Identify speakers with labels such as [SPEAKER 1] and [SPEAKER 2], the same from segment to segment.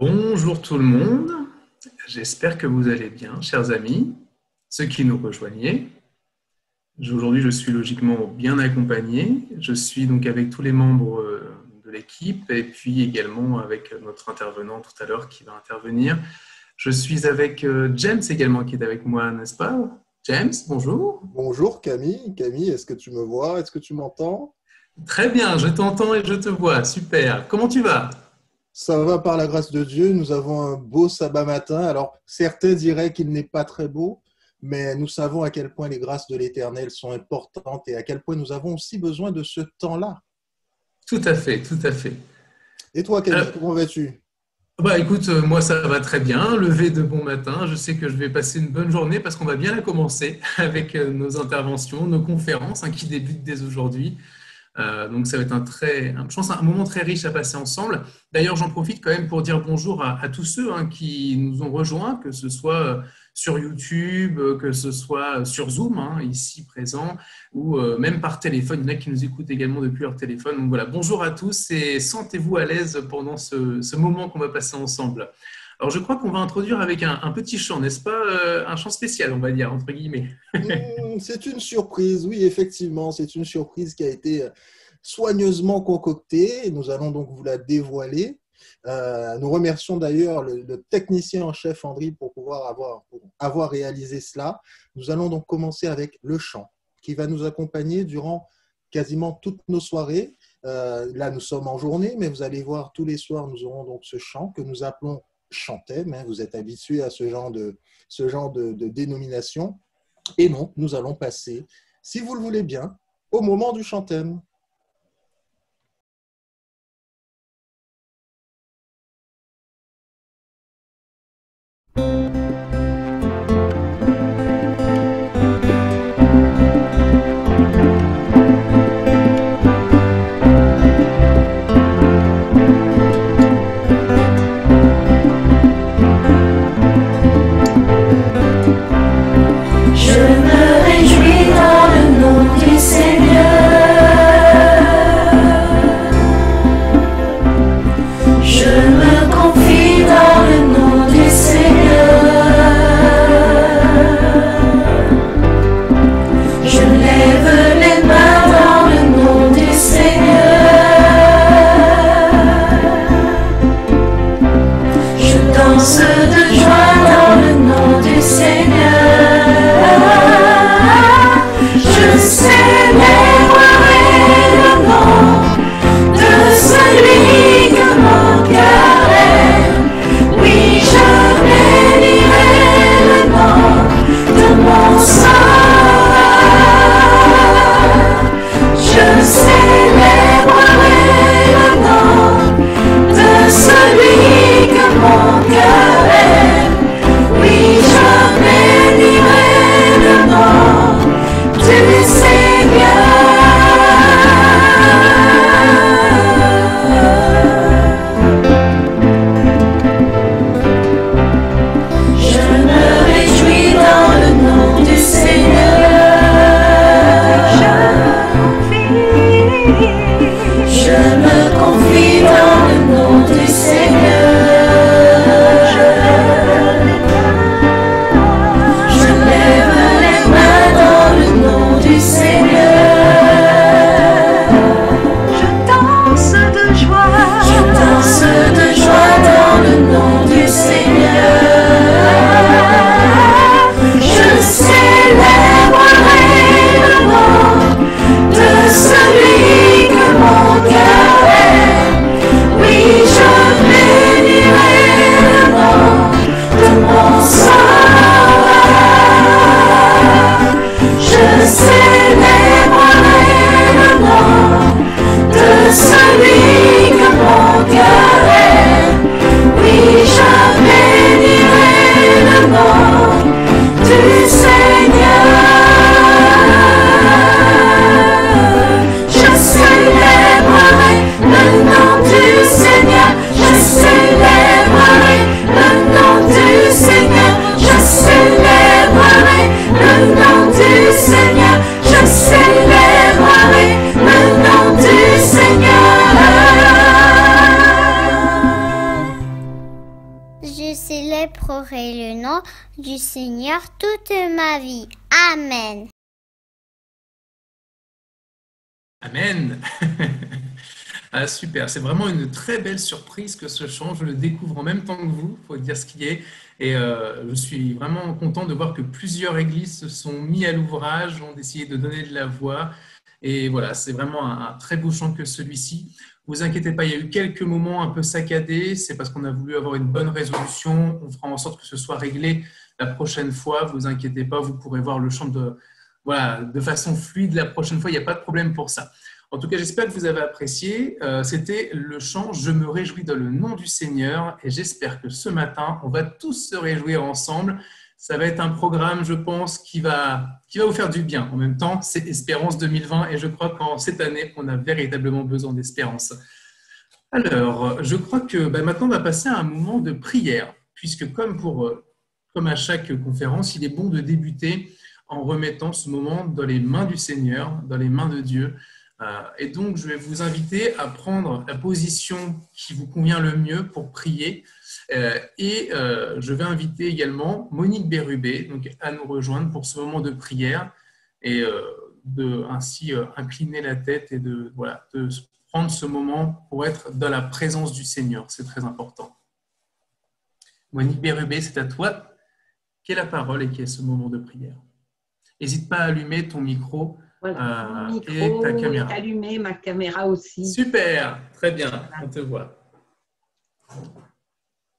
[SPEAKER 1] Bonjour tout le monde, j'espère que vous allez bien, chers amis, ceux qui nous rejoignez. Aujourd'hui, je suis logiquement bien accompagné. Je suis donc avec tous les membres de l'équipe et puis également avec notre intervenant tout à l'heure qui va intervenir. Je suis avec James également qui est avec moi, n'est-ce pas? James, bonjour.
[SPEAKER 2] Bonjour Camille. Camille, est-ce que tu me vois? Est-ce que tu m'entends?
[SPEAKER 1] Très bien, je t'entends et je te vois, super. Comment tu vas?
[SPEAKER 2] Ça va par la grâce de Dieu. Nous avons un beau sabbat matin. Alors, certains diraient qu'il n'est pas très beau, mais nous savons à quel point les grâces de l'Éternel sont importantes et à quel point nous avons aussi besoin de ce temps-là.
[SPEAKER 1] Tout à fait, tout à fait.
[SPEAKER 2] Et toi,
[SPEAKER 1] Euh,
[SPEAKER 2] Camille, comment vas-tu?
[SPEAKER 1] Bah écoute, moi ça va très bien, levé de bon matin, je sais que je vais passer une bonne journée parce qu'on va bien la commencer avec nos interventions, nos conférences qui débutent dès aujourd'hui. Donc ça va être je pense un moment très riche à passer ensemble. D'ailleurs, j'en profite quand même pour dire bonjour à tous ceux qui nous ont rejoints, que ce soit sur YouTube, que ce soit sur Zoom, ici présent, ou même par téléphone. Il y en a qui nous écoutent également depuis leur téléphone. Donc voilà, bonjour à tous et sentez-vous à l'aise pendant ce moment qu'on va passer ensemble. Alors je crois qu'on va introduire avec un petit chant, n'est-ce pas? Un chant spécial, on va dire, entre guillemets.
[SPEAKER 2] C'est une surprise, oui, effectivement, c'est une surprise qui a été soigneusement concoctée. Nous allons donc vous la dévoiler. Nous remercions d'ailleurs le technicien en chef Andri pour avoir réalisé cela. Nous allons donc commencer avec le chant qui va nous accompagner durant quasiment toutes nos soirées. Là, nous sommes en journée, mais vous allez voir, tous les soirs, nous aurons donc ce chant que nous appelons chantème. Vous êtes habitués à ce genre de dénomination. Et non, nous allons passer, si vous le voulez bien, au moment du chantème.
[SPEAKER 3] Je me réjouis dans le nom du Seigneur. bénirai le nom du Seigneur toute ma vie. Amen.
[SPEAKER 1] Amen. Ah, super, c'est vraiment une très belle surprise que ce chant. Je le découvre en même temps que vous, il faut dire ce qui est. Et je suis vraiment content de voir que plusieurs églises se sont mis à l'ouvrage, ont essayé de donner de la voix. Et voilà, c'est vraiment un très beau chant que celui-ci. Vous inquiétez pas, il y a eu quelques moments un peu saccadés. C'est parce qu'on a voulu avoir une bonne résolution. On fera en sorte que ce soit réglé la prochaine fois. Vous inquiétez pas, vous pourrez voir le chant voilà, de façon fluide la prochaine fois. Il n'y a pas de problème pour ça. En tout cas, j'espère que vous avez apprécié. C'était le chant « Je me réjouis dans le nom du Seigneur » et j'espère que ce matin, on va tous se réjouir ensemble. Ça va être un programme, je pense, qui va vous faire du bien. En même temps, c'est Espérance 2020 et je crois qu'en cette année, on a véritablement besoin d'espérance. Alors, je crois que maintenant, on va passer à un moment de prière, puisque comme à chaque conférence, il est bon de débuter en remettant ce moment dans les mains du Seigneur, dans les mains de Dieu. Et donc, je vais vous inviter à prendre la position qui vous convient le mieux pour prier. Je vais inviter également Monique Bérubé donc, à nous rejoindre pour ce moment de prière et ainsi incliner la tête et de prendre ce moment pour être dans la présence du Seigneur. C'est très important. Monique Bérubé, c'est à toi qu'est la parole et qu'est ce moment de prière. N'hésite pas à allumer ton micro.
[SPEAKER 4] Voilà, mon micro
[SPEAKER 1] et ta caméra.
[SPEAKER 4] est allumé, ma caméra aussi.
[SPEAKER 1] Super, très bien, on te voit.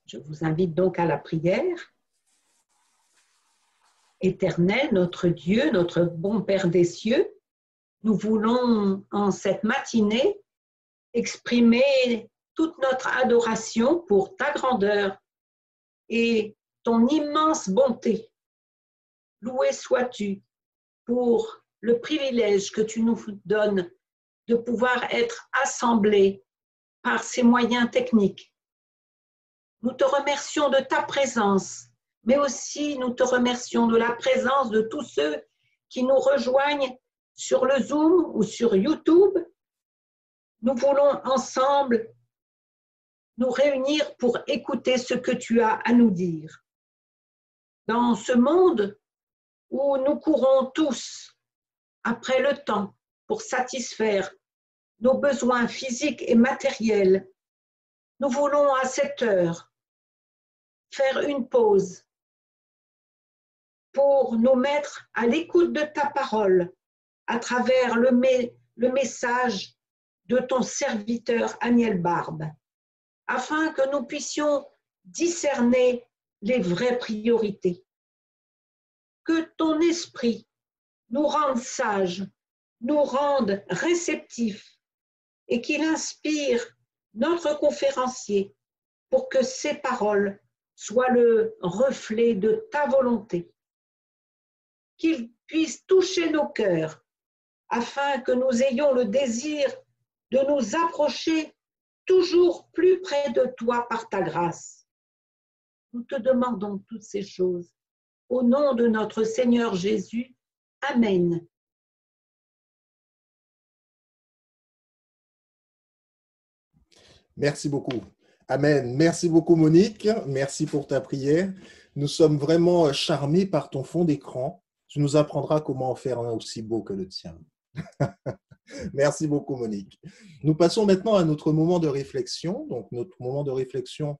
[SPEAKER 4] Je vous invite donc à la prière. Éternel, notre Dieu, notre bon Père des cieux, nous voulons en cette matinée exprimer toute notre adoration pour ta grandeur et ton immense bonté. Loué sois-tu pour le privilège que tu nous donnes de pouvoir être assemblés par ces moyens techniques. Nous te remercions de ta présence, mais aussi nous te remercions de la présence de tous ceux qui nous rejoignent sur le Zoom ou sur YouTube. Nous voulons ensemble nous réunir pour écouter ce que tu as à nous dire. Dans ce monde où nous courons tous après le temps pour satisfaire nos besoins physiques et matériels, nous voulons à cette heure faire une pause pour nous mettre à l'écoute de ta parole à travers le message de ton serviteur Aniel Barbe, afin que nous puissions discerner les vraies priorités. Que ton esprit nous rende sages, nous rende réceptifs et qu'il inspire notre conférencier pour que ces paroles soient le reflet de ta volonté. Qu'il puisse toucher nos cœurs afin que nous ayons le désir de nous approcher toujours plus près de toi par ta grâce. Nous te demandons toutes ces choses au nom de notre Seigneur Jésus. Amen.
[SPEAKER 2] Merci beaucoup. Amen. Merci beaucoup, Monique. Merci pour ta prière. Nous sommes vraiment charmés par ton fond d'écran. Tu nous apprendras comment en faire un aussi beau que le tien. Merci beaucoup, Monique. Nous passons maintenant à notre moment de réflexion. Donc, notre moment de réflexion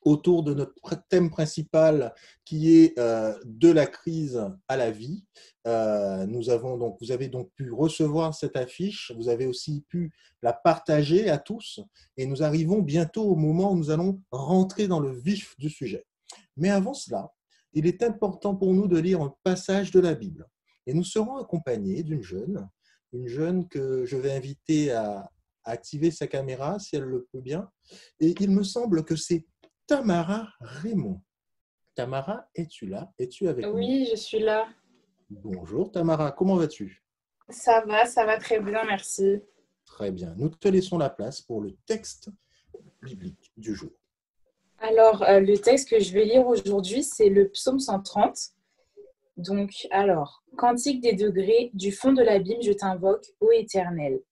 [SPEAKER 2] autour de notre thème principal qui est de la crise à la vie. Vous avez donc pu recevoir cette affiche, vous avez aussi pu la partager à tous et nous arrivons bientôt au moment où nous allons rentrer dans le vif du sujet. Mais avant cela, il est important pour nous de lire un passage de la Bible et nous serons accompagnés d'une jeune que je vais inviter à activer sa caméra si elle le peut bien et il me semble que c'est Tamara Raymond. Tamara, es-tu là? Es-tu avec nous?
[SPEAKER 5] Oui, je suis là.
[SPEAKER 2] Bonjour Tamara, comment vas-tu?
[SPEAKER 5] Ça va très bien, merci.
[SPEAKER 2] Très bien. Nous te laissons la place pour le texte biblique du jour.
[SPEAKER 5] Alors, le texte que je vais lire aujourd'hui, c'est le psaume 130. Donc, Cantique des degrés, du fond de l'abîme, je t'invoque, ô Éternel.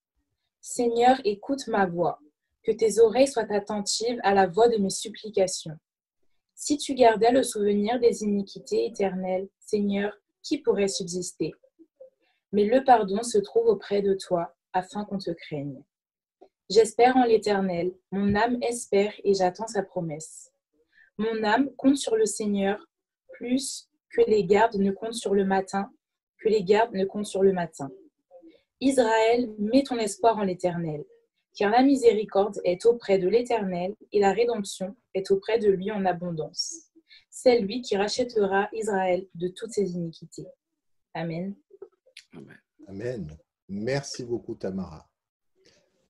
[SPEAKER 5] Seigneur, écoute ma voix, que tes oreilles soient attentives à la voix de mes supplications. Si tu gardais le souvenir des iniquités éternelles, Seigneur, qui pourrait subsister? Mais le pardon se trouve auprès de toi, afin qu'on te craigne. J'espère en l'Éternel, mon âme espère et j'attends sa promesse. Mon âme compte sur le Seigneur plus que les gardes ne comptent sur le matin, que les gardes ne comptent sur le matin. Israël, mets ton espoir en l'Éternel, car la miséricorde est auprès de l'Éternel et la rédemption est auprès de lui en abondance. C'est lui qui rachètera Israël de toutes ses iniquités. Amen.
[SPEAKER 2] Amen. Merci beaucoup, Tamara.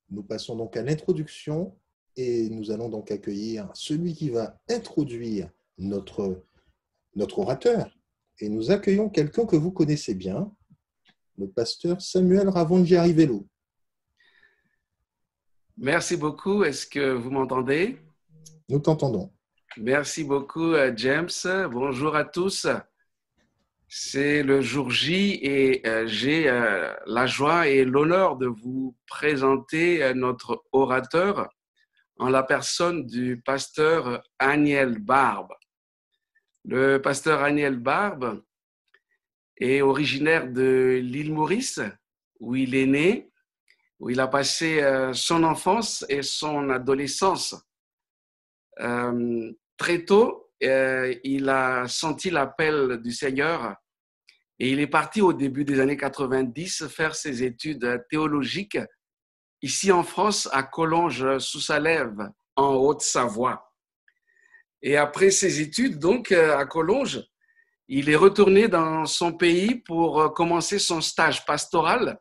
[SPEAKER 2] Nous passons donc à l'introduction et nous allons donc accueillir celui qui va introduire notre orateur. Et nous accueillons quelqu'un que vous connaissez bien, le pasteur Samuel Ravongiarivello.
[SPEAKER 6] Merci beaucoup. Est-ce que vous m'entendez?
[SPEAKER 2] Nous t'entendons.
[SPEAKER 6] Merci beaucoup, James. Bonjour à tous. C'est le jour J et j'ai la joie et l'honneur de vous présenter notre orateur en la personne du pasteur Aniel Barbe. Le pasteur Aniel Barbe est originaire de l'île Maurice, où il est né, où il a passé son enfance et son adolescence. Très tôt, il a senti l'appel du Seigneur et il est parti au début des années 90 faire ses études théologiques ici en France, à Collonges-sous-Salève, en Haute-Savoie. Et après ses études, donc, à Collonges, il est retourné dans son pays pour commencer son stage pastoral.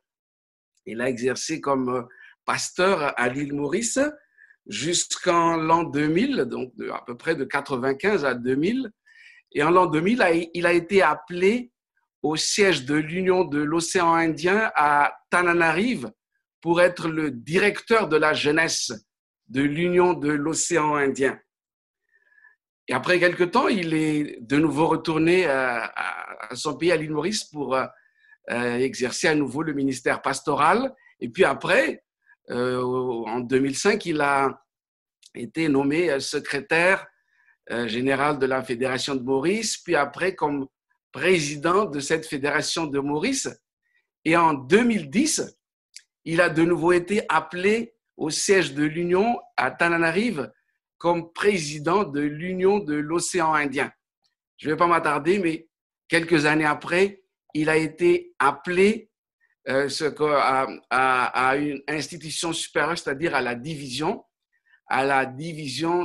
[SPEAKER 6] Il a exercé comme pasteur à l'île Maurice jusqu'en l'an 2000, donc à peu près de 95 à 2000. Et en l'an 2000, il a été appelé au siège de l'Union de l'océan Indien à Tananarive pour être le directeur de la jeunesse de l'Union de l'océan Indien. Et après quelque temps, il est de nouveau retourné à son pays, à l'île Maurice, pour exercer à nouveau le ministère pastoral. Et puis après, en 2005, il a été nommé secrétaire général de la Fédération de Maurice, puis après comme président de cette Fédération de Maurice. Et en 2010, il a de nouveau été appelé au siège de l'Union à Tananarive comme président de l'Union de l'océan Indien. Je ne vais pas m'attarder, mais quelques années après, il a été appelé à une institution supérieure, c'est-à-dire à la division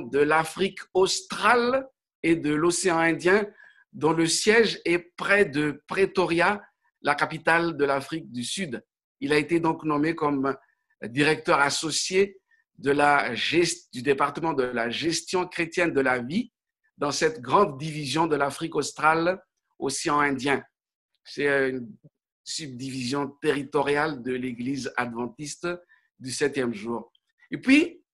[SPEAKER 6] de l'Afrique australe et de l'océan Indien, dont le siège est près de Pretoria, la capitale de l'Afrique du Sud. Il a été donc nommé comme directeur associé du département de la gestion chrétienne de la vie dans cette grande division de l'Afrique australe, océan Indien. C'est une subdivision territoriale de l'Église adventiste du 7e jour. Et puis,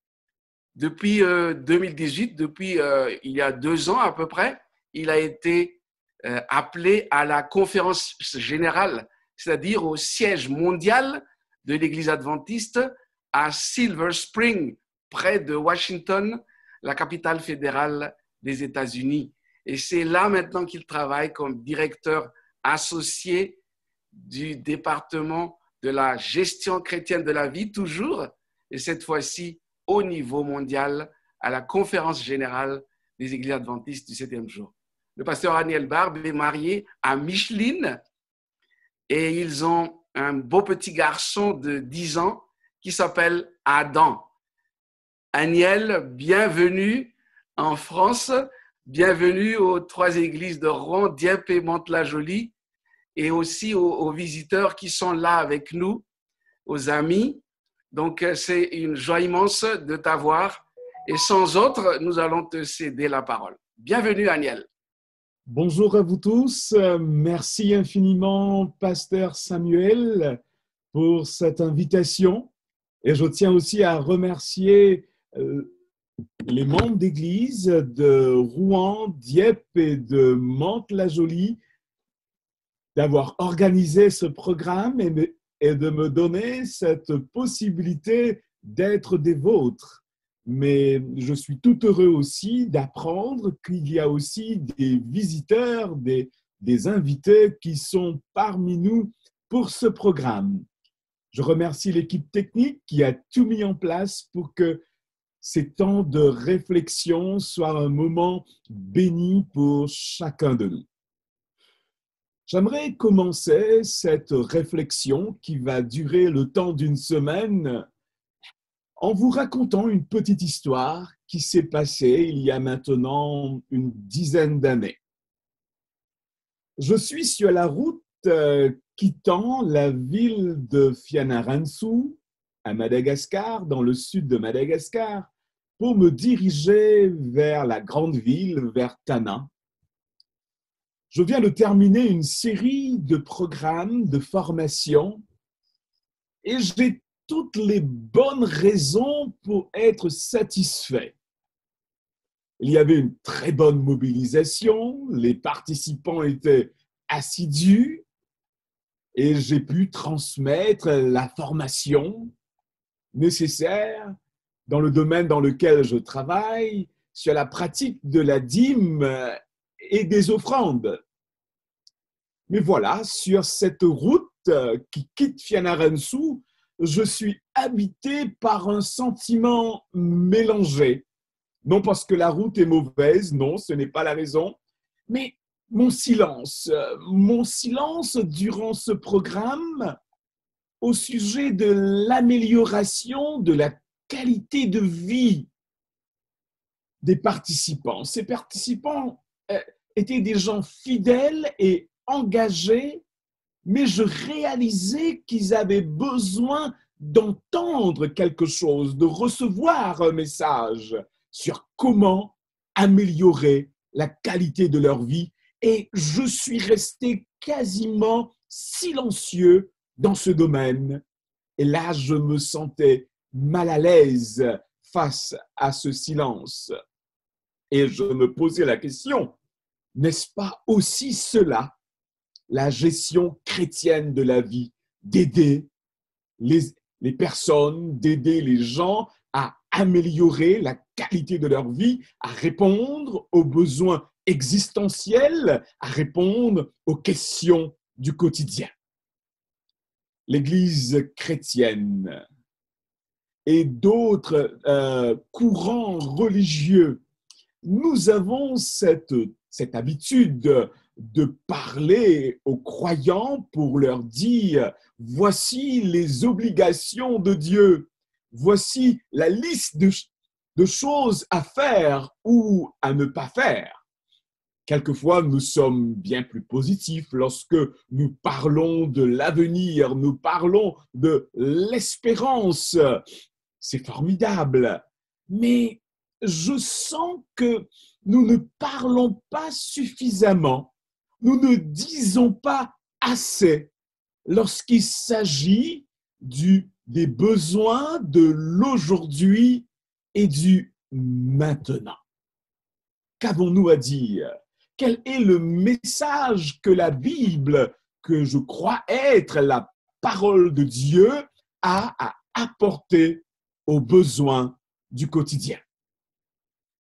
[SPEAKER 6] depuis 2018, il y a 2 ans à peu près, il a été appelé à la conférence générale, c'est-à-dire au siège mondial de l'Église adventiste à Silver Spring, près de Washington, la capitale fédérale des États-Unis. Et c'est là maintenant qu'il travaille comme directeur associé du département de la gestion chrétienne de la vie, toujours, et cette fois-ci au niveau mondial, à la conférence générale des Églises adventistes du 7e jour. Le pasteur Aniel Barbe est marié à Micheline et ils ont un beau petit garçon de 10 ans qui s'appelle Adam. Aniel, bienvenue en France, bienvenue aux 3 églises de Rouen, Dieppe et Mantes-la-Jolie et aussi aux visiteurs qui sont là avec nous, aux amis. Donc, c'est une joie immense de t'avoir et sans autre, nous allons te céder la parole. Bienvenue, Aniel.
[SPEAKER 7] Bonjour à vous tous. Merci infiniment, pasteur Samuel, pour cette invitation. Et je tiens aussi à remercier les membres d'église de Rouen, Dieppe et de Mantes-la-Jolie d'avoir organisé ce programme et de me donner cette possibilité d'être des vôtres. mais je suis tout heureux aussi d'apprendre qu'il y a aussi des visiteurs, des invités qui sont parmi nous pour ce programme. Je remercie l'équipe technique qui a tout mis en place pour que ces temps de réflexion soient un moment béni pour chacun de nous. J'aimerais commencer cette réflexion qui va durer le temps d'une semaine en vous racontant une petite histoire qui s'est passée il y a maintenant une dizaine d'années. Je suis sur la route quittant la ville de Fianarantsoa, à Madagascar, dans le sud de Madagascar, pour me diriger vers la grande ville, vers Tana. Je viens de terminer une série de programmes de formation et j'ai toutes les bonnes raisons pour être satisfait. Il y avait une très bonne mobilisation, les participants étaient assidus et j'ai pu transmettre la formation nécessaire dans le domaine dans lequel je travaille, sur la pratique de la dîme et des offrandes. Mais voilà, sur cette route qui quitte Fianarantsoa, je suis habité par un sentiment mélangé. Non parce que la route est mauvaise, non, ce n'est pas la raison, mais mon silence durant ce programme au sujet de l'amélioration de la qualité de vie des participants. Ces participants étaient des gens fidèles et engagés, mais je réalisais qu'ils avaient besoin d'entendre quelque chose, de recevoir un message sur comment améliorer la qualité de leur vie. Et je suis resté quasiment silencieux dans ce domaine. Et là, je me sentais mal à l'aise face à ce silence. Et je me posais la question, n'est-ce pas aussi cela, la gestion chrétienne de la vie, d'aider les personnes, d'aider les gens à améliorer la qualité de leur vie, à répondre aux besoins existentiels, à répondre aux questions du quotidien. L'Église chrétienne et d'autres courants religieux, nous avons cette habitude de parler aux croyants pour leur dire « voici les obligations de Dieu, voici la liste de choses à faire ou à ne pas faire ». Quelquefois, nous sommes bien plus positifs lorsque nous parlons de l'avenir, nous parlons de l'espérance. C'est formidable, mais je sens que nous ne parlons pas suffisamment, nous ne disons pas assez lorsqu'il s'agit des besoins de l'aujourd'hui et du maintenant. Qu'avons-nous à dire? Quel est le message que la Bible, que je crois être la parole de Dieu, a à apporter aux besoins du quotidien?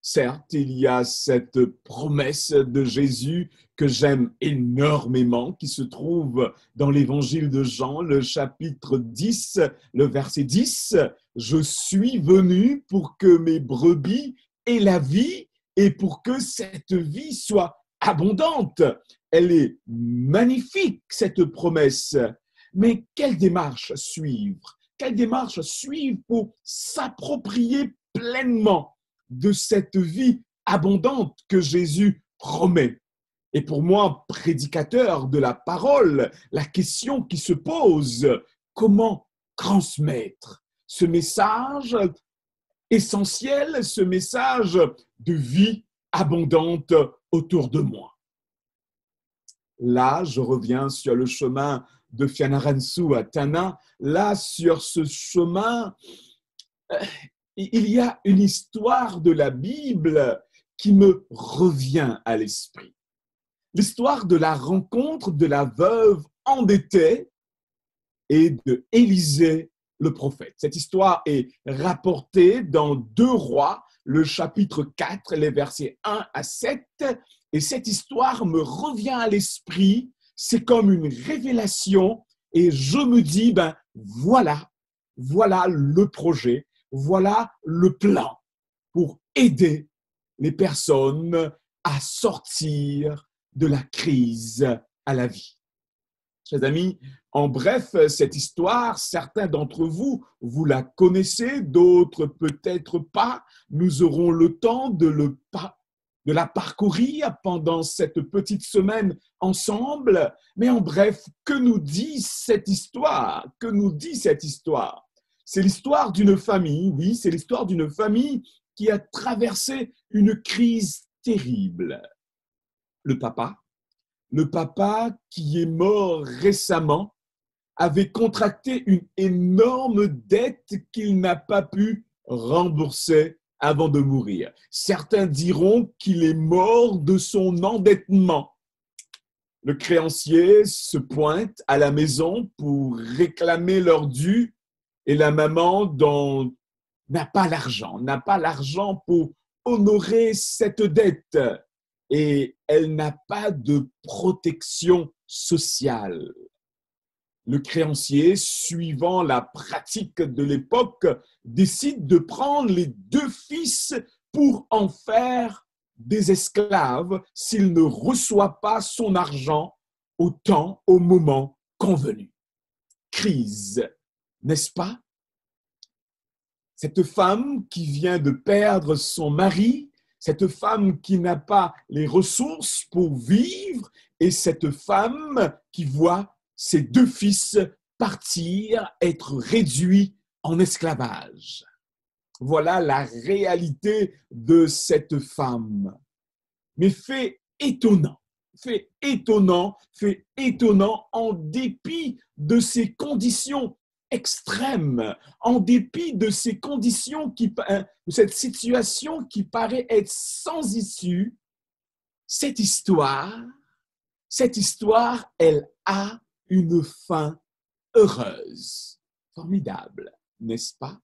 [SPEAKER 7] Certes, il y a cette promesse de Jésus que j'aime énormément, qui se trouve dans l'évangile de Jean, le chapitre 10, le verset 10. « Je suis venu pour que mes brebis aient la vie et pour que cette vie soit abondante. » Elle est magnifique, cette promesse. Mais quelle démarche suivre? Quelle démarche suivre pour s'approprier pleinement de cette vie abondante que Jésus promet? Et pour moi, prédicateur de la parole, la question qui se pose, comment transmettre ce message essentiel, ce message de vie abondante autour de moi? Là, je reviens sur le chemin de Fianarantsoa à Tana. Là, sur ce chemin, il y a une histoire de la Bible qui me revient à l'esprit. L'histoire de la rencontre de la veuve endettée et de Élisée, le prophète. Cette histoire est rapportée dans 2 Rois, le chapitre 4, les versets 1 à 7. Et cette histoire me revient à l'esprit. C'est comme une révélation. Et je me dis, voilà le projet, voilà le plan pour aider les personnes à sortir de la crise à la vie. Chers amis, en bref, cette histoire, certains d'entre vous, vous la connaissez, d'autres peut-être pas. Nous aurons le temps de la parcourir pendant cette petite semaine ensemble. Mais en bref, que nous dit cette histoire? Que nous dit cette histoire? C'est l'histoire d'une famille, oui, c'est l'histoire d'une famille qui a traversé une crise terrible. Le papa qui est mort récemment avait contracté une énorme dette qu'il n'a pas pu rembourser avant de mourir. Certains diront qu'il est mort de son endettement. Le créancier se pointe à la maison pour réclamer leur dû et la maman n'a pas l'argent pour honorer cette dette et elle n'a pas de protection sociale. Le créancier, suivant la pratique de l'époque, décide de prendre les 2 fils pour en faire des esclaves s'il ne reçoit pas son argent au moment convenu. Crise, n'est-ce pas? Cette femme qui vient de perdre son mari, cette femme qui n'a pas les ressources pour vivre et cette femme qui voit ses 2 fils partir, être réduits en esclavage. Voilà la réalité de cette femme. Mais fait étonnant, en dépit de ces conditions extrêmes, en dépit de ces conditions, de cette situation qui paraît être sans issue, cette histoire, elle a une fin heureuse. Formidable, n'est-ce pas?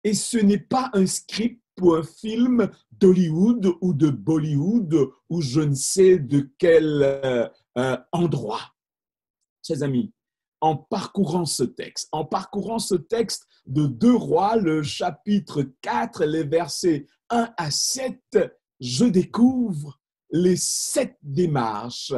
[SPEAKER 7] Et ce n'est pas un script pour un film d'Hollywood ou de Bollywood ou je ne sais de quel endroit. Chers amis, en parcourant ce texte de 2 Rois, le chapitre 4, les versets 1 à 7, je découvre les 7 démarches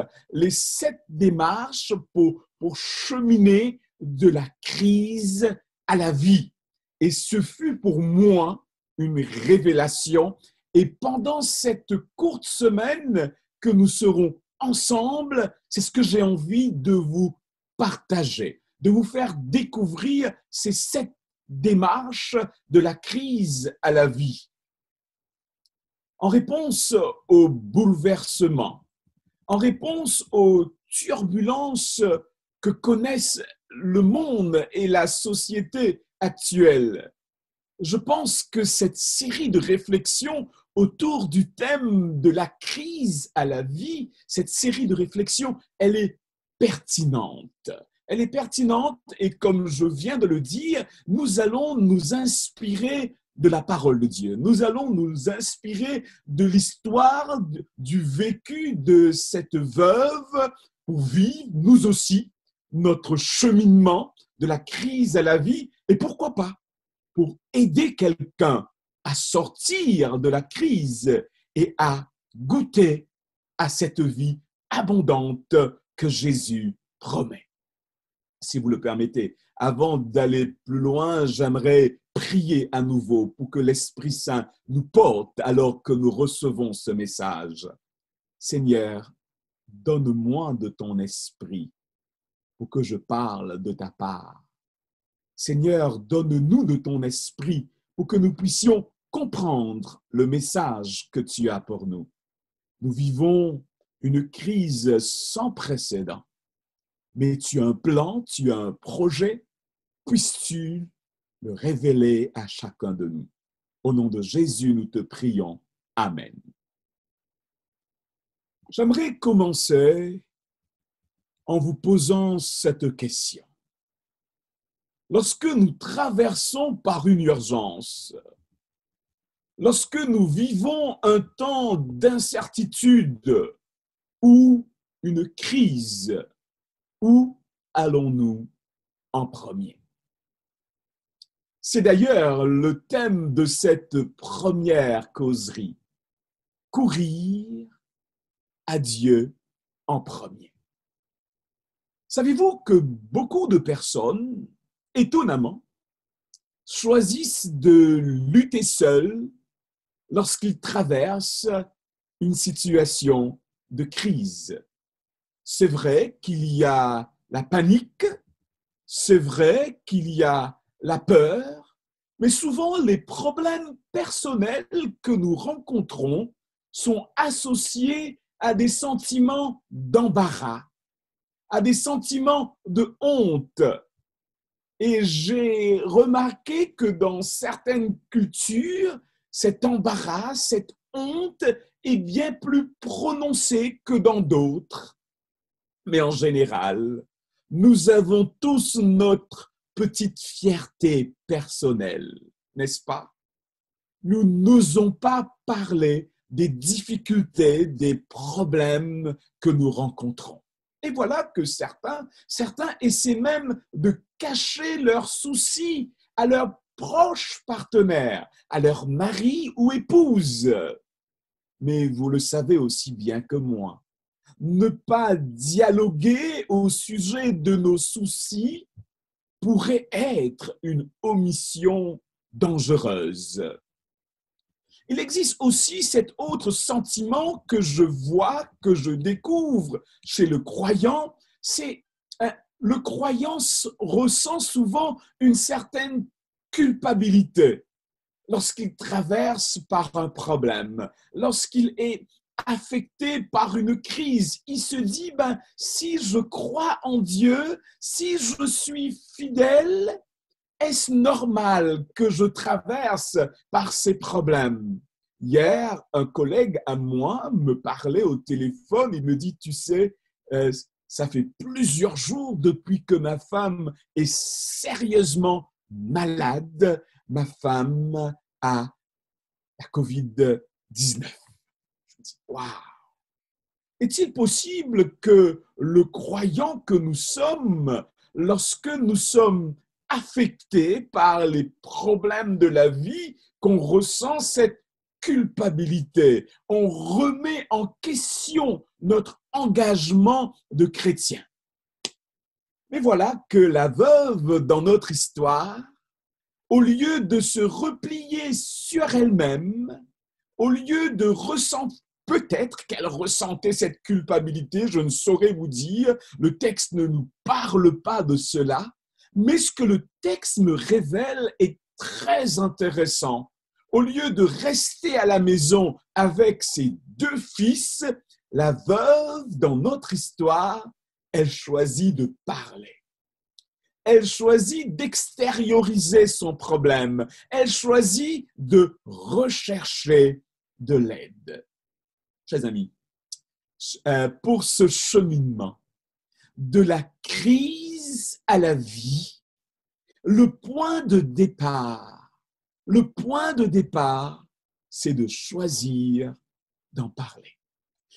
[SPEAKER 7] pour cheminer de la crise à la vie. Et ce fut pour moi une révélation. Et pendant cette courte semaine que nous serons ensemble, c'est ce que j'ai envie de vous partager, de vous faire découvrir ces 7 démarches de la crise à la vie. En réponse au bouleversement, en réponse aux turbulences que connaissent le monde et la société actuelle, je pense que cette série de réflexions autour du thème de la crise à la vie, cette série de réflexions, elle est pertinente. Elle est pertinente et comme je viens de le dire, nous allons nous inspirer de la parole de Dieu. Nous allons nous inspirer de l'histoire, du vécu de cette veuve pour vivre, nous aussi, notre cheminement de la crise à la vie et pourquoi pas pour aider quelqu'un à sortir de la crise et à goûter à cette vie abondante que Jésus promet. Si vous le permettez, avant d'aller plus loin, j'aimerais prier à nouveau pour que l'Esprit Saint nous porte alors que nous recevons ce message. Seigneur, donne-moi de ton esprit pour que je parle de ta part. Seigneur, donne-nous de ton esprit pour que nous puissions comprendre le message que tu as pour nous. Nous vivons une crise sans précédent, mais tu as un plan, tu as un projet. Puisses-tu le révéler à chacun de nous. Au nom de Jésus, nous te prions. Amen. J'aimerais commencer en vous posant cette question. lorsque nous traversons par une urgence, lorsque nous vivons un temps d'incertitude ou une crise, où allons-nous en premier? C'est d'ailleurs le thème de cette première causerie. Courir à Dieu en premier. Savez-vous que beaucoup de personnes, étonnamment, choisissent de lutter seuls lorsqu'ils traversent une situation de crise? C'est vrai qu'il y a la panique, c'est vrai qu'il y a la peur, mais souvent les problèmes personnels que nous rencontrons sont associés à des sentiments d'embarras, à des sentiments de honte. Et j'ai remarqué que dans certaines cultures, cet embarras, cette honte est bien plus prononcé que dans d'autres. Mais en général, nous avons tous notre petite fierté personnelle, n'est-ce pas? Nous n'osons pas parler des difficultés, des problèmes que nous rencontrons. Et voilà que certains essaient même de cacher leurs soucis à leurs proches partenaires, à leur mari ou épouse. Mais vous le savez aussi bien que moi, ne pas dialoguer au sujet de nos soucis pourrait être une omission dangereuse. Il existe aussi cet autre sentiment que je vois, que je découvre chez le croyant, c'est le croyant ressent souvent une certaine culpabilité lorsqu'il traverse par un problème, lorsqu'il est affecté par une crise. Il se dit, si je crois en Dieu, si je suis fidèle, est-ce normal que je traverse par ces problèmes? Hier, un collègue à moi me parlait au téléphone, il me dit, tu sais, ça fait plusieurs jours depuis que ma femme est sérieusement malade. Ma femme a la COVID-19. Je me dis, waouh! Est-il possible que le croyant que nous sommes, lorsque nous sommes affectés par les problèmes de la vie, qu'on ressent cette culpabilité, on remet en question notre engagement de chrétien. Mais voilà que la veuve dans notre histoire, au lieu de se replier sur elle-même, au lieu de ressentir, peut-être qu'elle ressentait cette culpabilité, je ne saurais vous dire, le texte ne nous parle pas de cela, mais ce que le texte me révèle est très intéressant. Au lieu de rester à la maison avec ses deux fils, la veuve, dans notre histoire, elle choisit de parler. Elle choisit d'extérioriser son problème. Elle choisit de rechercher de l'aide. Chers amis, pour ce cheminement de la crise à la vie, le point de départ, c'est de choisir d'en parler.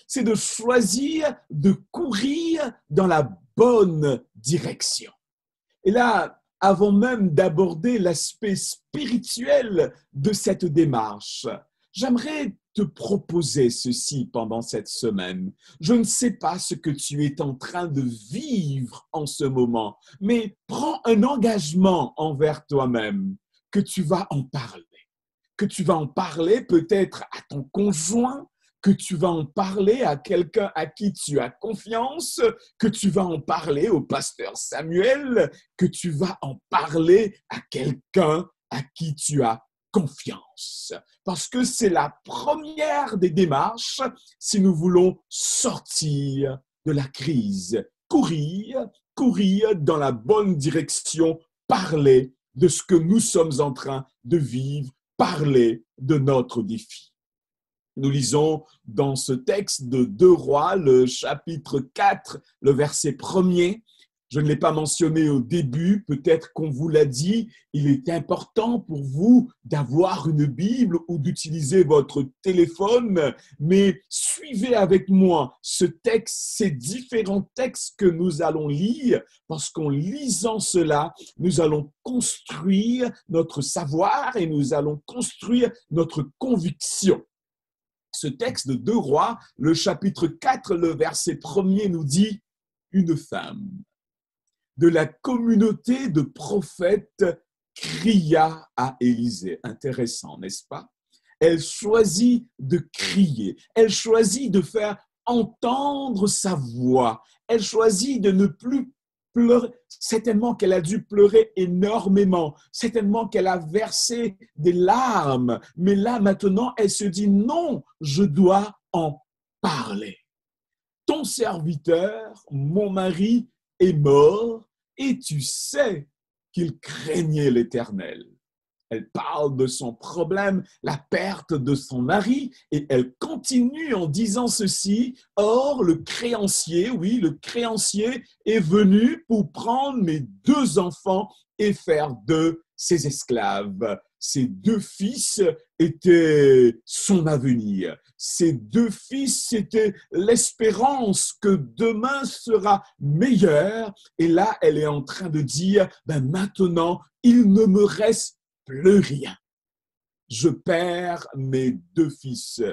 [SPEAKER 7] C'est de choisir de courir dans la bonne direction. Et là, avant même d'aborder l'aspect spirituel de cette démarche, j'aimerais te proposer ceci pendant cette semaine. Je ne sais pas ce que tu es en train de vivre en ce moment, mais prends un engagement envers toi-même que tu vas en parler. Que tu vas en parler peut-être à ton conjoint, que tu vas en parler à quelqu'un à qui tu as confiance, que tu vas en parler au pasteur Samuel, que tu vas en parler à quelqu'un à qui tu as confiance. Parce que c'est la première des démarches si nous voulons sortir de la crise. Courir dans la bonne direction, parler de ce que nous sommes en train de vivre, parler de notre défi. Nous lisons dans ce texte de 2 Rois, le chapitre 4, le verset 1er. Je ne l'ai pas mentionné au début, peut-être qu'on vous l'a dit, il est important pour vous d'avoir une Bible ou d'utiliser votre téléphone, mais suivez avec moi ce texte, ces différents textes que nous allons lire, parce qu'en lisant cela, nous allons construire notre savoir et nous allons construire notre conviction. Ce texte de 2 Rois, le chapitre 4, le verset 1er nous dit « Une femme de la communauté de prophètes cria à Élisée. » Intéressant, n'est-ce pas? Elle choisit de crier, elle choisit de faire entendre sa voix, elle choisit de ne plus pleurer. Certainement qu'elle a dû pleurer énormément, certainement qu'elle a versé des larmes, mais là maintenant elle se dit non, je dois en parler. Ton serviteur, mon mari, est mort et tu sais qu'il craignait l'Éternel. Elle parle de son problème, la perte de son mari, et elle continue en disant ceci. Or, le créancier, oui, le créancier est venu pour prendre mes 2 enfants et faire d'eux ses esclaves. Ses 2 fils étaient son avenir. Ces 2 fils, c'était l'espérance que demain sera meilleur. Et là, elle est en train de dire, maintenant, il ne me reste plus rien. Je perds mes 2 fils.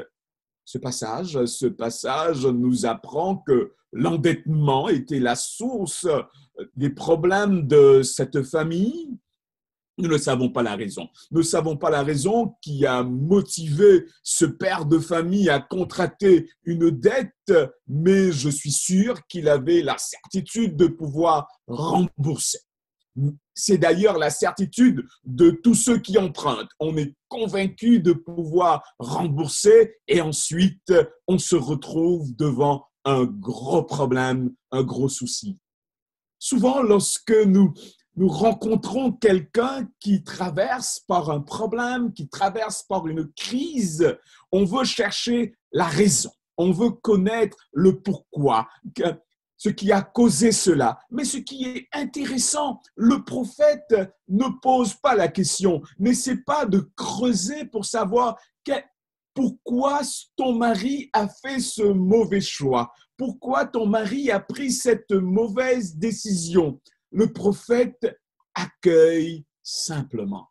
[SPEAKER 7] Ce passage nous apprend que l'endettement était la source des problèmes de cette famille. Nous ne savons pas la raison. Nous ne savons pas la raison qui a motivé ce père de famille à contracter une dette, mais je suis sûr qu'il avait la certitude de pouvoir rembourser. C'est d'ailleurs la certitude de tous ceux qui empruntent. On est convaincu de pouvoir rembourser et ensuite on se retrouve devant un gros problème, un gros souci. Souvent, lorsque nous rencontrons quelqu'un qui traverse par un problème, qui traverse par une crise, on veut chercher la raison, on veut connaître le pourquoi, ce qui a causé cela. Mais ce qui est intéressant, le prophète ne pose pas la question, n'essaie pas de creuser pour savoir pourquoi ton mari a fait ce mauvais choix, pourquoi ton mari a pris cette mauvaise décision. Le prophète accueille simplement.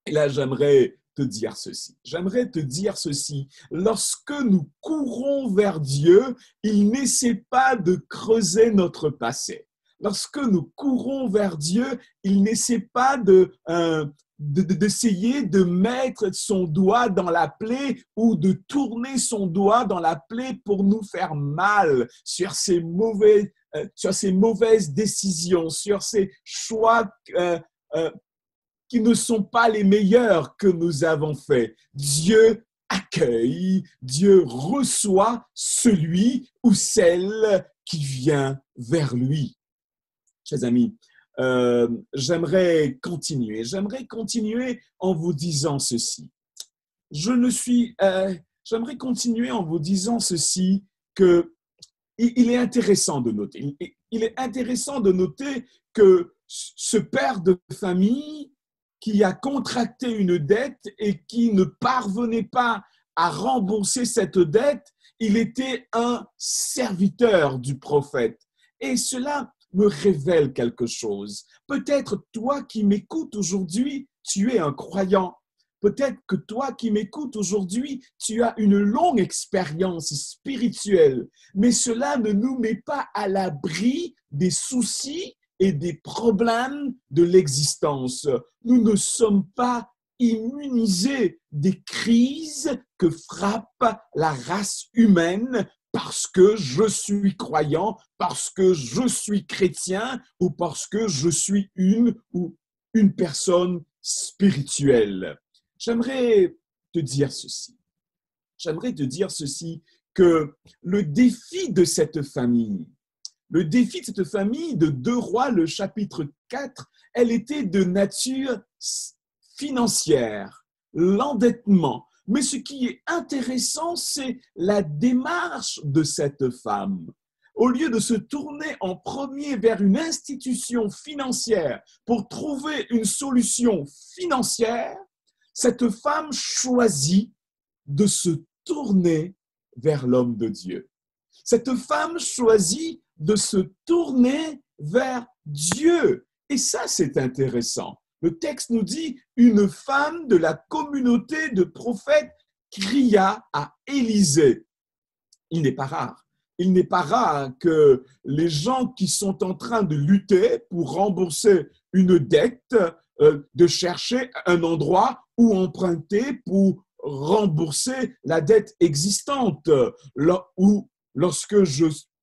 [SPEAKER 7] Et là, j'aimerais te dire ceci. Lorsque nous courons vers Dieu, il n'essaie pas de creuser notre passé. Lorsque nous courons vers Dieu, il n'essaie pas d'essayer de mettre son doigt dans la plaie ou de tourner son doigt dans la plaie pour nous faire mal sur ces mauvaises décisions, sur ces choix qui ne sont pas les meilleurs que nous avons faits. Dieu accueille, Dieu reçoit celui ou celle qui vient vers lui. Chers amis, j'aimerais continuer en vous disant ceci. J'aimerais continuer en vous disant ceci, que il est intéressant de noter. Il est intéressant de noter que ce père de famille qui a contracté une dette et qui ne parvenait pas à rembourser cette dette, il était un serviteur du prophète. Et cela me révèle quelque chose. Peut-être toi qui m'écoutes aujourd'hui, tu es un croyant. Peut-être que toi qui m'écoutes aujourd'hui, tu as une longue expérience spirituelle, mais cela ne nous met pas à l'abri des soucis et des problèmes de l'existence. Nous ne sommes pas immunisés des crises que frappe la race humaine parce que je suis croyant, parce que je suis chrétien ou parce que je suis une personne spirituelle. J'aimerais te dire ceci, que le défi de cette famille de 2 Rois, le chapitre 4, elle était de nature financière, l'endettement. Mais ce qui est intéressant, c'est la démarche de cette femme. au lieu de se tourner en premier vers une institution financière pour trouver une solution financière, cette femme choisit de se tourner vers l'homme de Dieu. Cette femme choisit de se tourner vers Dieu. Et ça, c'est intéressant. Le texte nous dit, une femme de la communauté de prophètes cria à Élisée. Il n'est pas rare. Il n'est pas rare que les gens qui sont en train de lutter pour rembourser une dette, de chercher un endroit où emprunter pour rembourser la dette existante. Lorsque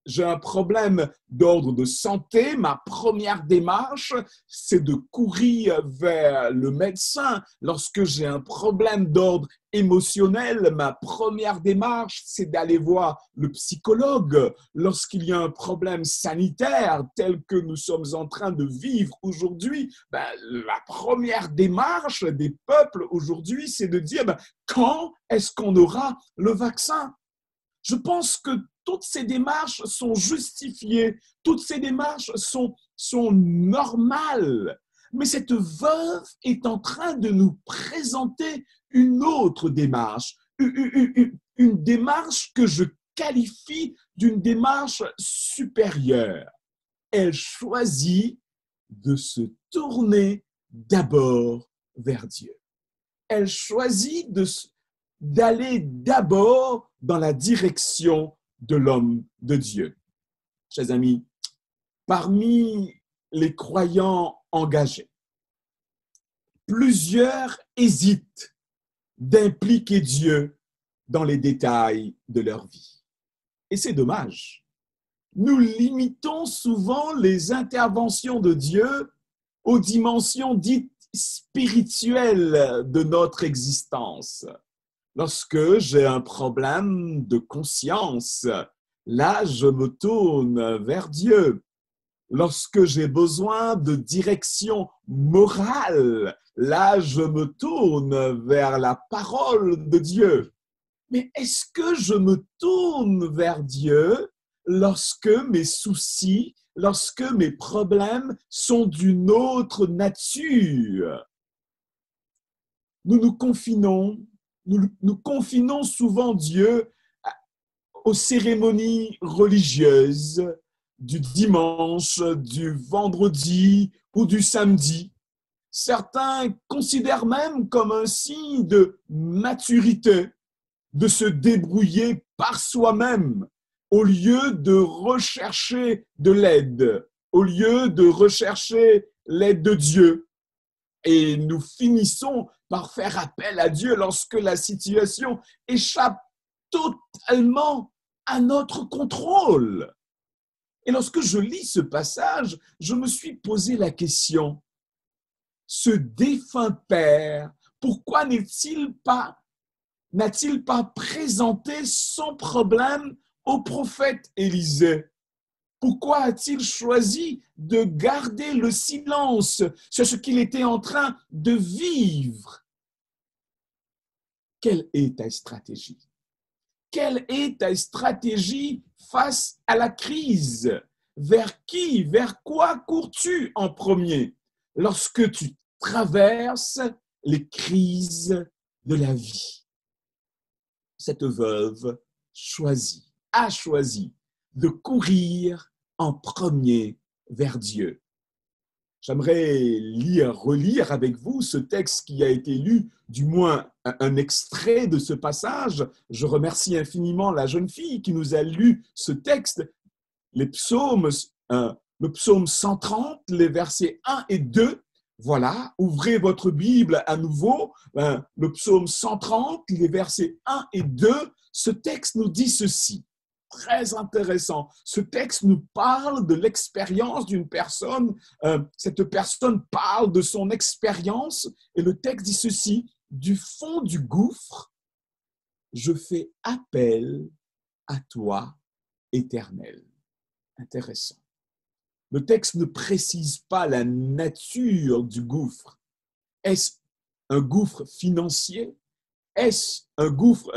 [SPEAKER 7] j'ai un problème d'ordre de santé, ma première démarche, c'est de courir vers le médecin. Lorsque j'ai un problème d'ordre émotionnel, ma première démarche, c'est d'aller voir le psychologue. Lorsqu'il y a un problème sanitaire tel que nous sommes en train de vivre aujourd'hui, la première démarche des peuples aujourd'hui, c'est de dire quand est-ce qu'on aura le vaccin? Je pense que toutes ces démarches sont justifiées, toutes ces démarches sont normales. Mais cette veuve est en train de nous présenter une autre démarche, une démarche que je qualifie d'une démarche supérieure. Elle choisit de se tourner d'abord vers Dieu. Elle choisit d'aller d'abord dans la direction de l'homme de Dieu. Chers amis, parmi les croyants engagés, plusieurs hésitent d'impliquer Dieu dans les détails de leur vie. Et c'est dommage. Nous limitons souvent les interventions de Dieu aux dimensions dites spirituelles de notre existence. Lorsque j'ai un problème de conscience, là, je me tourne vers Dieu. Lorsque j'ai besoin de direction morale, là, je me tourne vers la parole de Dieu. Mais est-ce que je me tourne vers Dieu lorsque mes soucis, lorsque mes problèmes sont d'une autre nature? Nous confinons souvent Dieu aux cérémonies religieuses du dimanche, du vendredi ou du samedi. Certains considèrent même comme un signe de maturité de se débrouiller par soi-même au lieu de rechercher de l'aide, au lieu de rechercher l'aide de Dieu. Et nous finissons par faire appel à Dieu lorsque la situation échappe totalement à notre contrôle. Et lorsque je lis ce passage, je me suis posé la question, ce défunt père, pourquoi n'a-t-il pas présenté son problème au prophète Élisée? Pourquoi a-t-il choisi de garder le silence sur ce qu'il était en train de vivre? Quelle est ta stratégie? Quelle est ta stratégie face à la crise? Vers qui, vers quoi cours-tu en premier lorsque tu traverses les crises de la vie? Cette veuve a choisi de courir en premier vers Dieu. J'aimerais relire avec vous ce texte qui a été lu, du moins un extrait de ce passage. Je remercie infiniment la jeune fille qui nous a lu ce texte, le psaume 130, les versets 1 et 2. Voilà, ouvrez votre Bible à nouveau, le psaume 130, les versets 1 et 2. Ce texte nous dit ceci. Très intéressant. Ce texte nous parle de l'expérience d'une personne. Cette personne parle de son expérience et le texte dit ceci. Du fond du gouffre, je fais appel à toi, Éternel. Intéressant. Le texte ne précise pas la nature du gouffre. Est-ce un gouffre financier? Est-ce un gouffre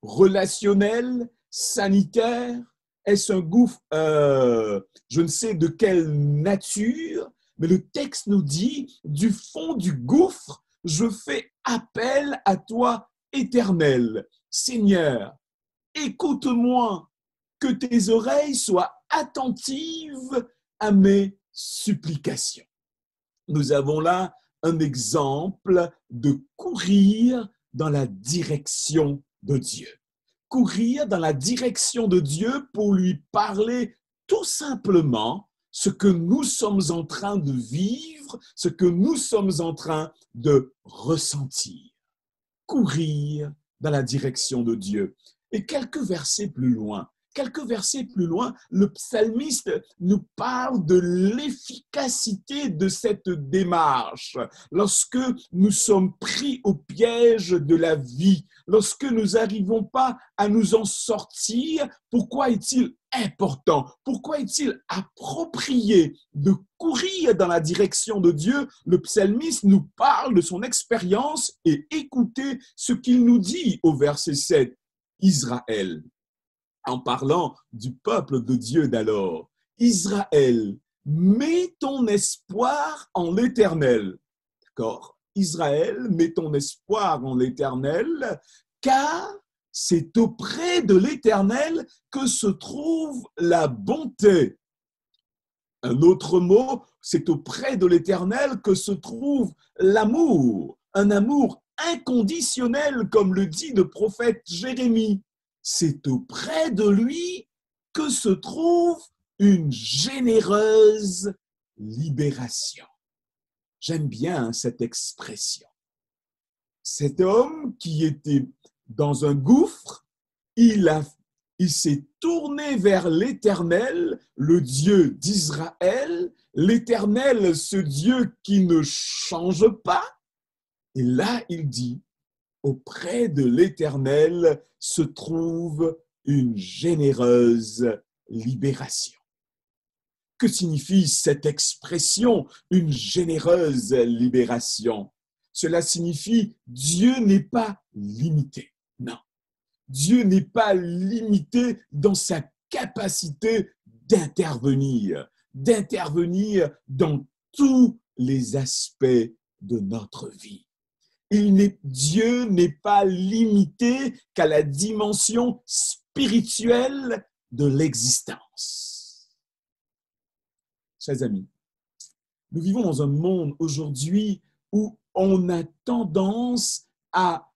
[SPEAKER 7] relationnel, sanitaire? Est-ce un gouffre, je ne sais de quelle nature, mais le texte nous dit, du fond du gouffre, je fais appel à toi, Éternel. Seigneur, écoute-moi, que tes oreilles soient attentives à mes supplications. Nous avons là un exemple de courir dans la direction de Dieu. Courir dans la direction de Dieu pour lui parler tout simplement ce que nous sommes en train de vivre, ce que nous sommes en train de ressentir. Courir dans la direction de Dieu. Et quelques versets plus loin, le psalmiste nous parle de l'efficacité de cette démarche. Lorsque nous sommes pris au piège de la vie, lorsque nous n'arrivons pas à nous en sortir, pourquoi est-il important? Pourquoi est-il approprié de courir dans la direction de Dieu? Le psalmiste nous parle de son expérience et écoutez ce qu'il nous dit au verset 7. Israël, en parlant du peuple de Dieu d'alors. Israël, mets ton espoir en l'Éternel. D'accord? Israël, mets ton espoir en l'Éternel, car c'est auprès de l'Éternel que se trouve la bonté. Un autre mot, c'est auprès de l'Éternel que se trouve l'amour, un amour inconditionnel, comme le dit le prophète Jérémie. C'est auprès de lui que se trouve une généreuse libération. J'aime bien cette expression. Cet homme qui était dans un gouffre, il s'est tourné vers l'Éternel, le Dieu d'Israël, l'Éternel, ce Dieu qui ne change pas. Et là, il dit, auprès de l'Éternel se trouve une généreuse libération. Que signifie cette expression, une généreuse libération? Cela signifie Dieu n'est pas limité. Non, Dieu n'est pas limité dans sa capacité d'intervenir dans tous les aspects de notre vie. Dieu n'est pas limité qu'à la dimension spirituelle de l'existence. Chers amis, nous vivons dans un monde aujourd'hui où on a tendance à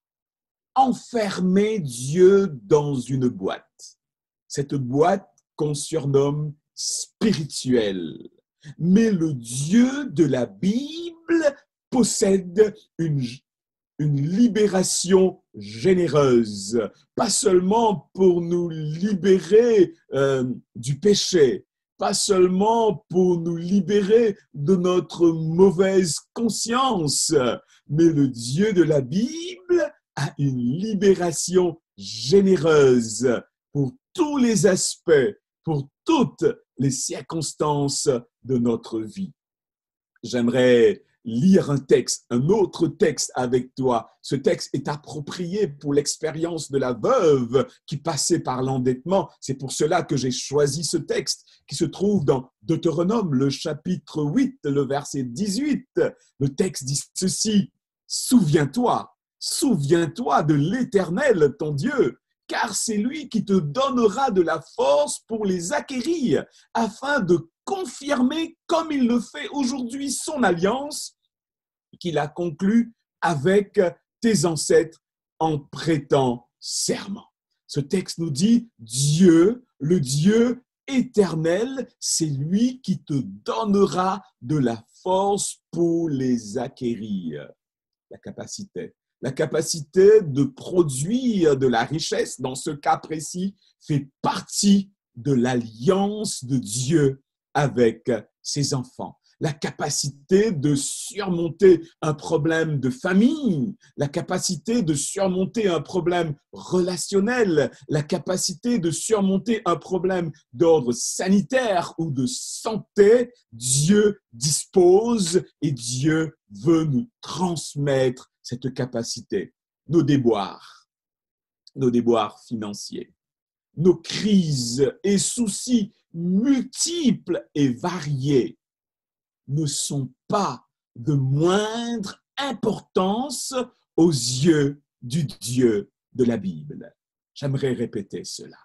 [SPEAKER 7] enfermer Dieu dans une boîte. Cette boîte qu'on surnomme spirituelle. Mais le Dieu de la Bible possède une libération généreuse, pas seulement pour nous libérer du péché, pas seulement pour nous libérer de notre mauvaise conscience, mais le Dieu de la Bible a une libération généreuse pour tous les aspects, pour toutes les circonstances de notre vie. J'aimerais lire un autre texte avec toi. Ce texte est approprié pour l'expérience de la veuve qui passait par l'endettement. C'est pour cela que j'ai choisi ce texte qui se trouve dans Deutéronome, le chapitre 8, le verset 18. Le texte dit ceci, « Souviens-toi de l'Éternel, ton Dieu, car c'est lui qui te donnera de la force pour les acquérir, afin de confirmer, comme il le fait aujourd'hui, son alliance qu'il a conclue avec tes ancêtres en prêtant serment. » Ce texte nous dit, Dieu, le Dieu éternel, c'est lui qui te donnera de la force pour les acquérir. La capacité de produire de la richesse, dans ce cas précis, fait partie de l'alliance de Dieu avec ses enfants. La capacité de surmonter un problème de famille, la capacité de surmonter un problème relationnel, la capacité de surmonter un problème d'ordre sanitaire ou de santé, Dieu dispose et Dieu veut nous transmettre cette capacité. Nos déboires financiers, nos crises et soucis multiples et variés ne sont pas de moindre importance aux yeux du Dieu de la Bible. J'aimerais répéter cela.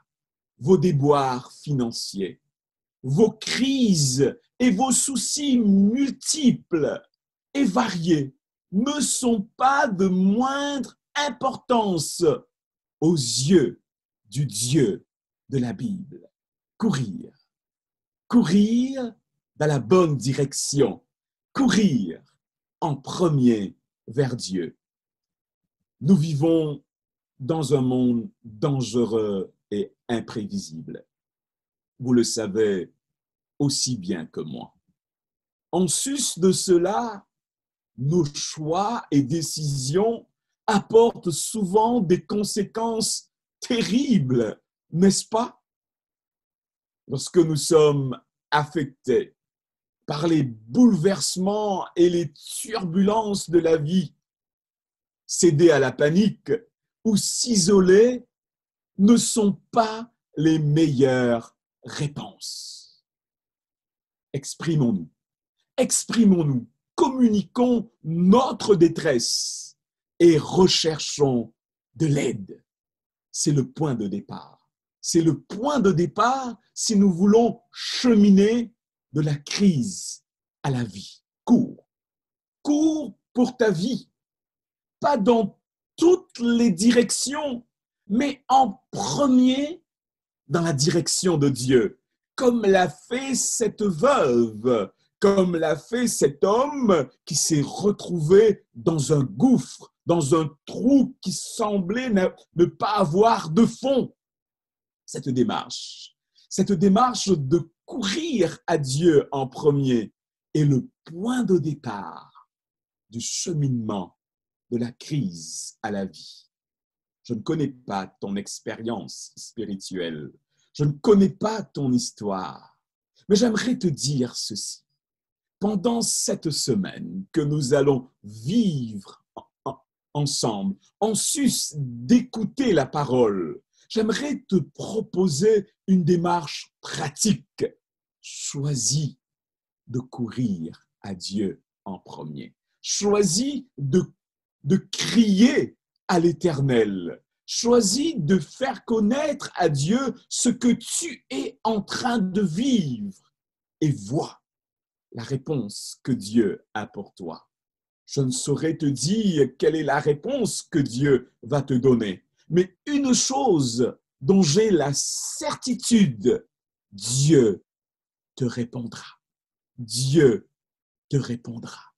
[SPEAKER 7] Vos déboires financiers, vos crises et vos soucis multiples et variés ne sont pas de moindre importance aux yeux du Dieu de la Bible. Courir dans la bonne direction, courir en premier vers Dieu. Nous vivons dans un monde dangereux et imprévisible. Vous le savez aussi bien que moi. En sus de cela, nos choix et décisions apportent souvent des conséquences terribles, n'est-ce pas? Lorsque nous sommes affectés par les bouleversements et les turbulences de la vie, céder à la panique ou s'isoler ne sont pas les meilleures réponses. Exprimons-nous, communiquons notre détresse et recherchons de l'aide. C'est le point de départ. C'est le point de départ si nous voulons cheminer de la crise à la vie. Cours pour ta vie, pas dans toutes les directions, mais en premier dans la direction de Dieu, comme l'a fait cette veuve, comme l'a fait cet homme qui s'est retrouvé dans un gouffre, dans un trou qui semblait ne pas avoir de fond. Cette démarche de courir à Dieu en premier est le point de départ du cheminement de la crise à la vie. Je ne connais pas ton expérience spirituelle, je ne connais pas ton histoire, mais j'aimerais te dire ceci. Pendant cette semaine que nous allons vivre ensemble, en sus d'écouter la parole, j'aimerais te proposer une démarche pratique. Choisis de courir à Dieu en premier. Choisis de crier à l'Éternel. Choisis de faire connaître à Dieu ce que tu es en train de vivre et vois la réponse que Dieu a pour toi. Je ne saurais te dire quelle est la réponse que Dieu va te donner, mais une chose dont j'ai la certitude, Dieu te répondra. Dieu te répondra.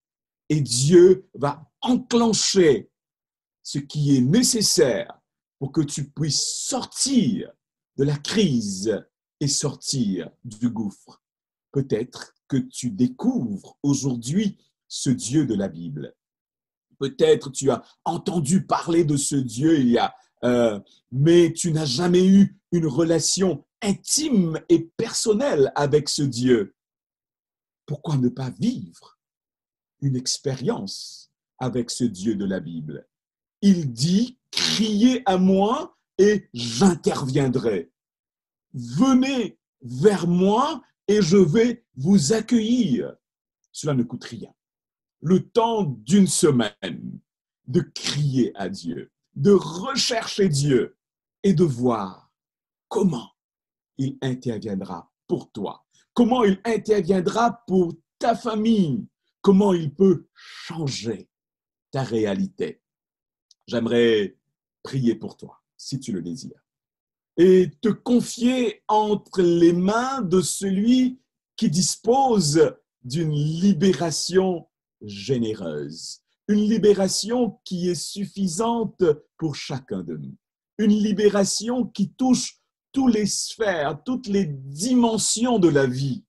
[SPEAKER 7] Et Dieu va enclencher ce qui est nécessaire pour que tu puisses sortir de la crise et sortir du gouffre. Peut-être que tu découvres aujourd'hui ce Dieu de la Bible. Peut-être tu as entendu parler de ce Dieu mais tu n'as jamais eu une relation intime et personnelle avec ce Dieu. Pourquoi ne pas vivre une expérience avec ce Dieu de la Bible? Il dit, criez à moi et j'interviendrai. Venez vers moi et je vais vous accueillir. Cela ne coûte rien. Le temps d'une semaine de crier à Dieu, de rechercher Dieu et de voir comment il interviendra pour toi, comment il interviendra pour ta famille, comment il peut changer ta réalité. J'aimerais prier pour toi, si tu le désires, et te confier entre les mains de celui qui dispose d'une libération généreuse, une libération qui est suffisante pour chacun de nous, une libération qui touche toutes les sphères, toutes les dimensions de la vie.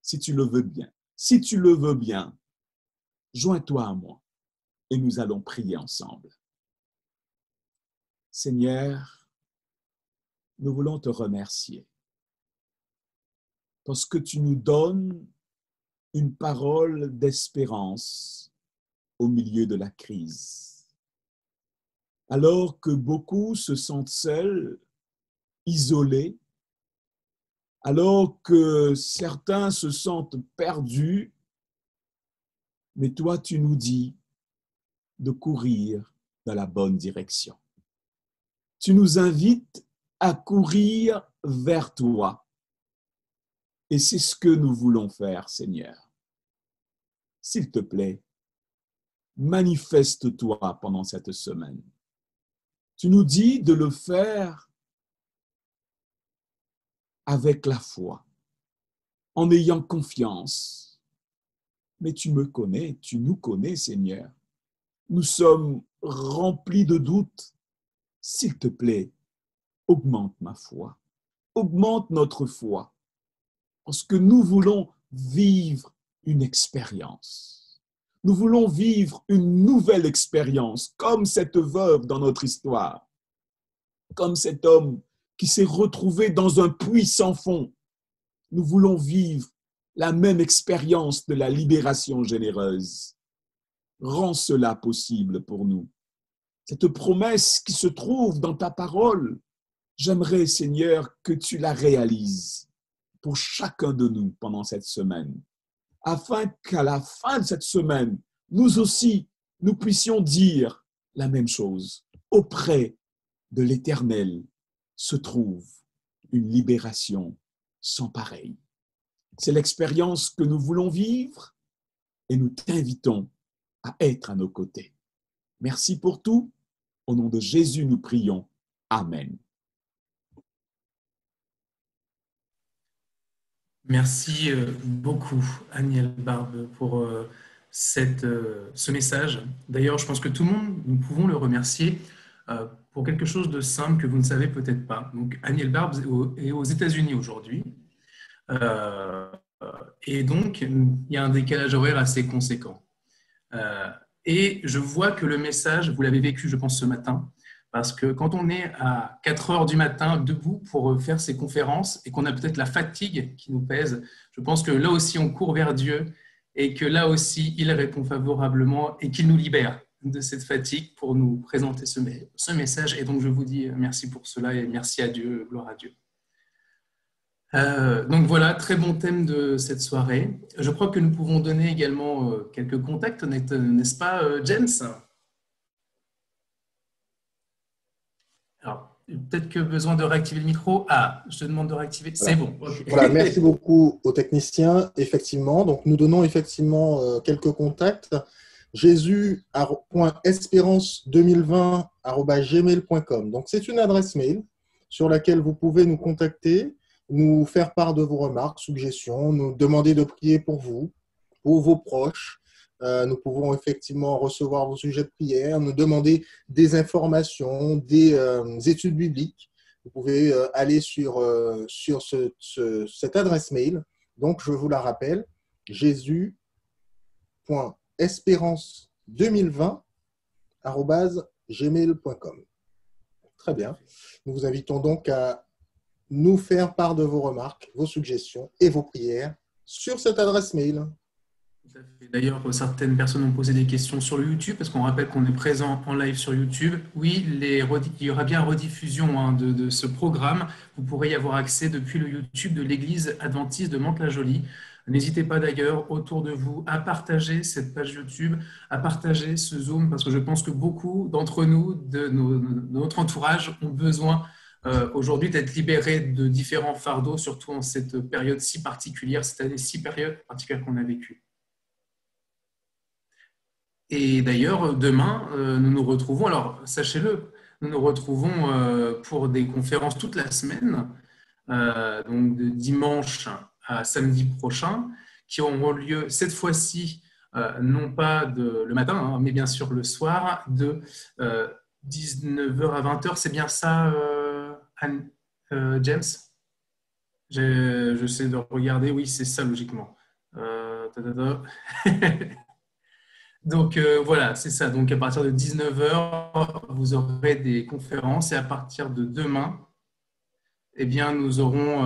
[SPEAKER 7] Si tu le veux bien, joins-toi à moi et nous allons prier ensemble. Seigneur, nous voulons te remercier parce que tu nous donnes une parole d'espérance au milieu de la crise. Alors que beaucoup se sentent seuls, isolés, alors que certains se sentent perdus, mais toi, tu nous dis de courir dans la bonne direction. Tu nous invites à courir vers toi. Et c'est ce que nous voulons faire, Seigneur. S'il te plaît, manifeste-toi pendant cette semaine. Tu nous dis de le faire avec la foi, en ayant confiance. Mais tu me connais, tu nous connais, Seigneur. Nous sommes remplis de doutes. S'il te plaît, augmente ma foi, augmente notre foi, parce que nous voulons vivre une expérience. Nous voulons vivre une nouvelle expérience, comme cette veuve dans notre histoire, comme cet homme qui s'est retrouvé dans un puits sans fond. Nous voulons vivre la même expérience de la libération généreuse. Rends cela possible pour nous. Cette promesse qui se trouve dans ta parole, j'aimerais, Seigneur, que tu la réalises pour chacun de nous pendant cette semaine, afin qu'à la fin de cette semaine, nous aussi, nous puissions dire la même chose. Auprès de l'Éternel se trouve une libération sans pareil. C'est l'expérience que nous voulons vivre et nous t'invitons à être à nos côtés. Merci pour tout. Au nom de Jésus, nous prions. Amen.
[SPEAKER 1] Merci beaucoup, Aniel Barbe, pour ce message. D'ailleurs, je pense que tout le monde, nous pouvons le remercier pour quelque chose de simple que vous ne savez peut-être pas. Donc, Aniel Barbe est aux États-Unis aujourd'hui. Et donc, il y a un décalage horaire assez conséquent. Et je vois que le message, vous l'avez vécu, je pense, ce matin, parce que quand on est à 4 heures du matin debout pour faire ces conférences et qu'on a peut-être la fatigue qui nous pèse, je pense que là aussi, on court vers Dieu et que là aussi, il répond favorablement et qu'il nous libère de cette fatigue pour nous présenter ce message. Et donc, je vous dis merci pour cela et merci à Dieu, gloire à Dieu. Donc voilà, très bon thème de cette soirée. Je crois que nous pouvons donner également quelques contacts, n'est-ce pas, James? Alors, peut-être que besoin de réactiver le micro. Ah, je te demande de réactiver.
[SPEAKER 2] Voilà.
[SPEAKER 1] C'est bon. Okay.
[SPEAKER 2] Voilà, merci beaucoup aux techniciens. Effectivement, donc nous donnons effectivement quelques contacts. jésus.espérance2020@gmail.com. Donc c'est une adresse mail sur laquelle vous pouvez nous contacter, nous faire part de vos remarques, suggestions, nous demander de prier pour vous, pour vos proches. Nous pouvons effectivement recevoir vos sujets de prière, nous demander des informations, des études bibliques. Vous pouvez aller sur cette adresse mail. Donc, je vous la rappelle, jésus.espérance2020@gmail.com. Très bien. Nous vous invitons donc à nous faire part de vos remarques, vos suggestions et vos prières sur cette adresse mail.
[SPEAKER 1] D'ailleurs, certaines personnes ont posé des questions sur le YouTube, parce qu'on rappelle qu'on est présent en live sur YouTube. Oui, il y aura bien rediffusion de ce programme. Vous pourrez y avoir accès depuis le YouTube de l'Église adventiste de Mantes-la-Jolie. N'hésitez pas d'ailleurs autour de vous à partager cette page YouTube, à partager ce Zoom, parce que je pense que beaucoup d'entre nous, de notre entourage, ont besoin aujourd'hui d'être libérés de différents fardeaux, surtout en cette période si particulière, cette année si particulière qu'on a vécue. Et d'ailleurs, demain, nous nous retrouvons, alors sachez-le, nous nous retrouvons pour des conférences toute la semaine, donc de dimanche à samedi prochain, qui auront lieu cette fois-ci, non pas le matin, hein, mais bien sûr le soir, de 19h à 20h. C'est bien ça, James? J'essaie de regarder, oui, c'est ça logiquement. Donc voilà, c'est ça. Donc à partir de 19h, vous aurez des conférences et à partir de demain, eh bien, nous aurons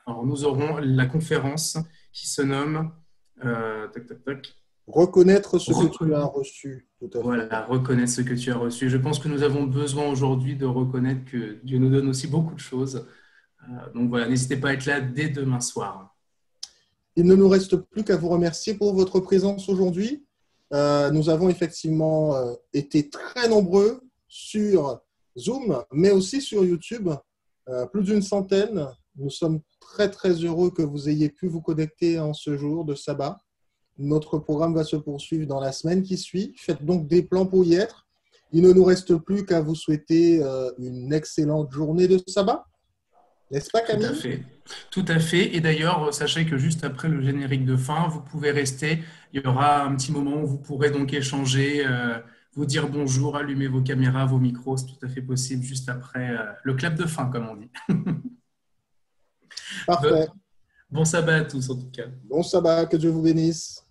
[SPEAKER 1] la conférence qui se nomme
[SPEAKER 2] Reconnaître ce que tu as reçu. Tout à fait.
[SPEAKER 1] Voilà, reconnaître ce que tu as reçu. Je pense que nous avons besoin aujourd'hui de reconnaître que Dieu nous donne aussi beaucoup de choses. Donc voilà, n'hésitez pas à être là dès demain soir.
[SPEAKER 2] Il ne nous reste plus qu'à vous remercier pour votre présence aujourd'hui. Nous avons effectivement été très nombreux sur Zoom, mais aussi sur YouTube, plus d'une centaine. Nous sommes très, très heureux que vous ayez pu vous connecter en ce jour de sabbat. Notre programme va se poursuivre dans la semaine qui suit. Faites donc des plans pour y être. Il ne nous reste plus qu'à vous souhaiter une excellente journée de sabbat. N'est-ce pas, Camille?
[SPEAKER 1] Tout à fait. Tout à fait. Et d'ailleurs, sachez que juste après le générique de fin, vous pouvez rester. Il y aura un petit moment où vous pourrez donc échanger, vous dire bonjour, allumer vos caméras, vos micros. C'est tout à fait possible juste après le clap de fin, comme on dit.
[SPEAKER 2] Parfait.
[SPEAKER 1] Bon sabbat à tous, en tout cas.
[SPEAKER 2] Bon sabbat, que Dieu vous bénisse.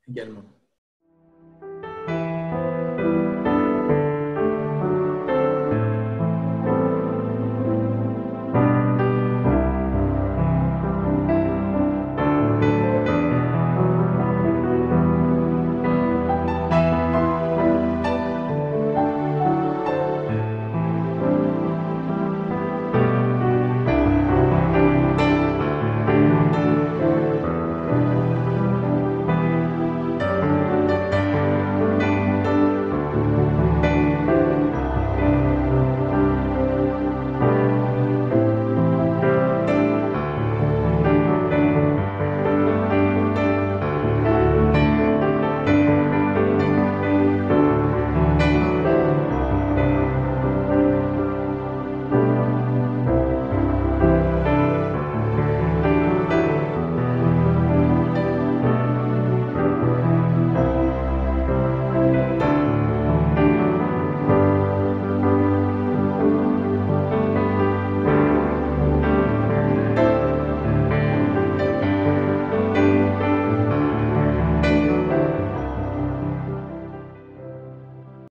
[SPEAKER 1] Également.